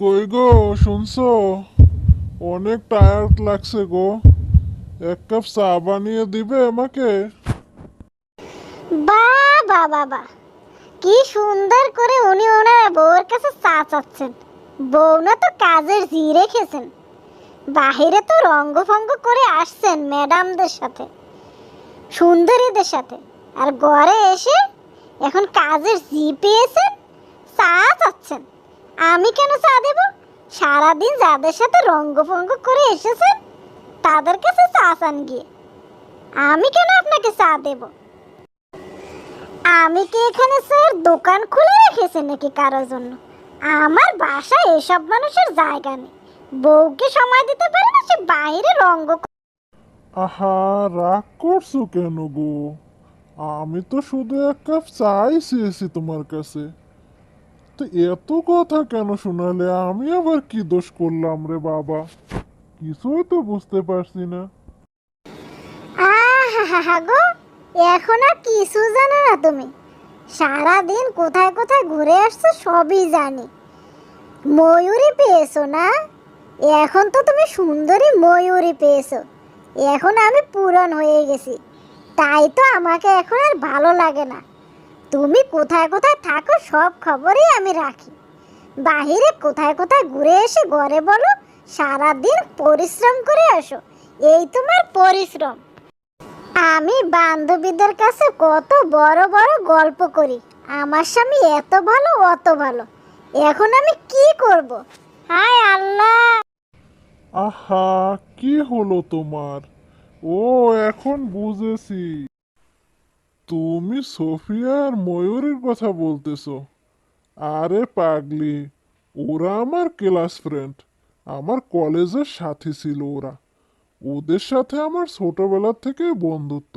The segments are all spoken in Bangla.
কই গো, শুনছো? অনেক টায়ার্ড লাগছে গো। এক কাপ চা বানিয়ে দিবে আমাকে? বাবা বাবা, কি সুন্দর করে উনি ওনার বউয়ের কাছে চা চাচ্ছেন। বউ না তো কাজের জি রেখেছেন। বাহিরে তো রঙ্গভঙ্গ করে আসছেন ম্যাডামদের সাথে, সুন্দরীদের সাথে, আর ঘরে এসে এখন কাজের জি পেয়েছেন, চা চাচ্ছেন। আমি কেন চা দেব? সারাদিন যাদের সাথে রঙ্গভঙ্গ করে এসেছেন তাদের কাছে চা চান গিয়ে। আমি কেন আপনাকে চা দেব? আমি কি এখানে স্যার দোকান খুলে রেখেছি নাকি কারোর জন্য? আমার বাসায় এসব মানুষের জায়গা নেই। বউকে সময় দিতে পারে না, সে বাইরে রঙ্গ। আহা, রাগ করছো কেন গো? আমি তো শুধু এক কাপ চাই চেয়েছি তোমার কাছে। তো এত কথা কেন শোনালে? আমি আবার কি দোষ করলাম রে বাবা? কিছুই তো বুঝতে পারছি না। আহা গো, এখন আর কিছু জানো না তুমি। সারা দিন কোথায় কোথায় ঘুরে আসছো সবই জানি। ময়ূরী পেয়েছো না? এখন তো তুমি সুন্দরী ময়ূরী পেয়েছো। এখন আমি পূরণ হয়ে গেছি, তাই তো আমাকে এখন আর ভালো লাগে না। তুমি কোথায় কোথায় থাকো সব খবরই আমি রাখি। বাহিরে কোথায় কোথায় ঘুরে এসে ঘরে বলো সারাদিন পরিশ্রম করে আসো, এই তোমার পরিশ্রম। আমি বান্ধবীদের কাছে কত বড় বড় গল্প করি, আমার স্বামী এত ভালো অত ভালো। এখন আমি কি করব? হায় আল্লাহ! আহা, কি হলো তোমার? ও, এখন বুঝেছি। তুমি সোফিয়া আর ময়ূরীর কথা বলতেছো। আরে পাগলি, ওরা আমার ক্লাস ফ্রেন্ড, আমার কলেজের সাথী ছিল ওরা। ওদের সাথে আমার ছোটবেলার থেকে বন্ধুত্ব।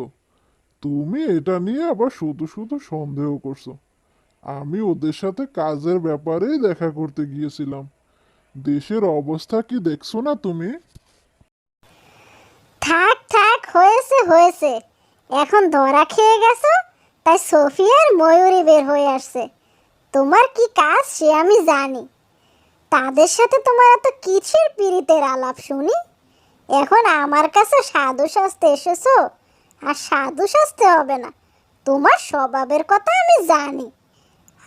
তুমি এটা নিয়ে আবার শুধু শুধু সন্দেহ করছো। আমি ওদের সাথে কাজের ব্যাপারেই দেখা করতে গিয়েছিলাম। দেশের অবস্থা কি দেখছো না তুমি? থাক থাক, হয়েছে হয়েছে। এখন ধরা খেয়ে গেছো, তাই সোফিয়া আর ময়ূরী বের হয়ে আসছে। তোমার কি কাজ সে আমি জানি। তাদের সাথে তোমার এত কিসের পীড়িতের আলাপ শুনি? এখন আমার কাছে সাধু সাজতে এসেছো? আর সাধু সাজতে হবে না, তোমার স্বভাবের কথা আমি জানি।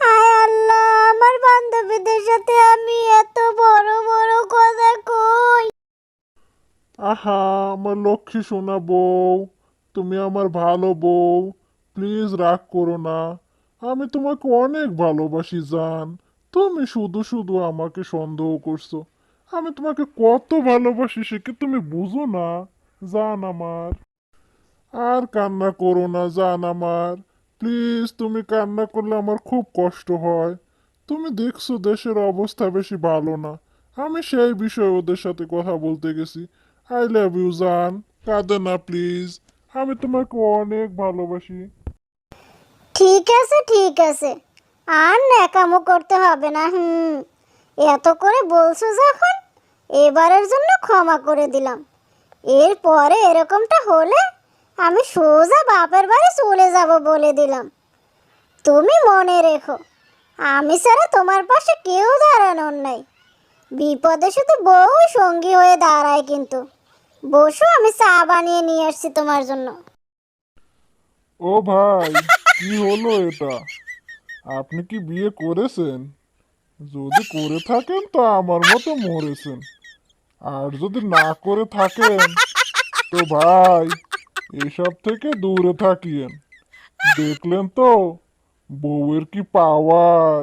হায় আল্লাহ, আমার বান্ধবীদের সাথে আমি এত বড় বড় কথা কই। আহা, আমার লক্ষ্মী সোনা বউ, তুমি আমার ভালো বউ। প্লিজ রাগ করো না। আমি তোমাকে অনেক ভালোবাসি জান। তুমি শুধু শুধু আমাকে সন্দেহ করছো। আমি তোমাকে কত ভালোবাসি সে কি তুমি বুঝো না? জান আমার। আর কান্না করো না জান আমার। প্লিজ, তুমি কান্না করলে আমার খুব কষ্ট হয়। তুমি দেখছো দেশের অবস্থা বেশি ভালো না। আমি সেই বিষয়ে ওদের সাথে কথা বলতে গেছি। আই লাভ ইউ জান। কাঁদে না প্লিজ। আমি তোমাকে অনেক ভালোবাসি। ঠিক আছে ঠিক আছে, আর ন্যাকামো করতে হবে না। এত করে বলছো যখন, এবারের জন্য ক্ষমা করে দিলাম। এরপরে এরকমটা হলে আমি সোজা বাপের বাড়ি চলে যাব বলে দিলাম। তুমি মনে রেখো, আমি ছাড়া তোমার পাশে কেউ দাঁড়ানোর নাই। বিপদে শুধু বউ সঙ্গী হয়ে দাঁড়ায় কিন্তু। বসো, আমি চা বানিয়ে নিয়ে আসছি তোমার জন্য। ও ভাই, কি হলো এটা? আপনি কি বিয়ে করেছেন? যদি করে থাকেন তো আমার মতো মরেছেন। আর যদি না করে থাকেন তো ভাই, এসব থেকে দূরে থাকিয়েন। দেখলেন তো বউয়ের কি পাওয়ার।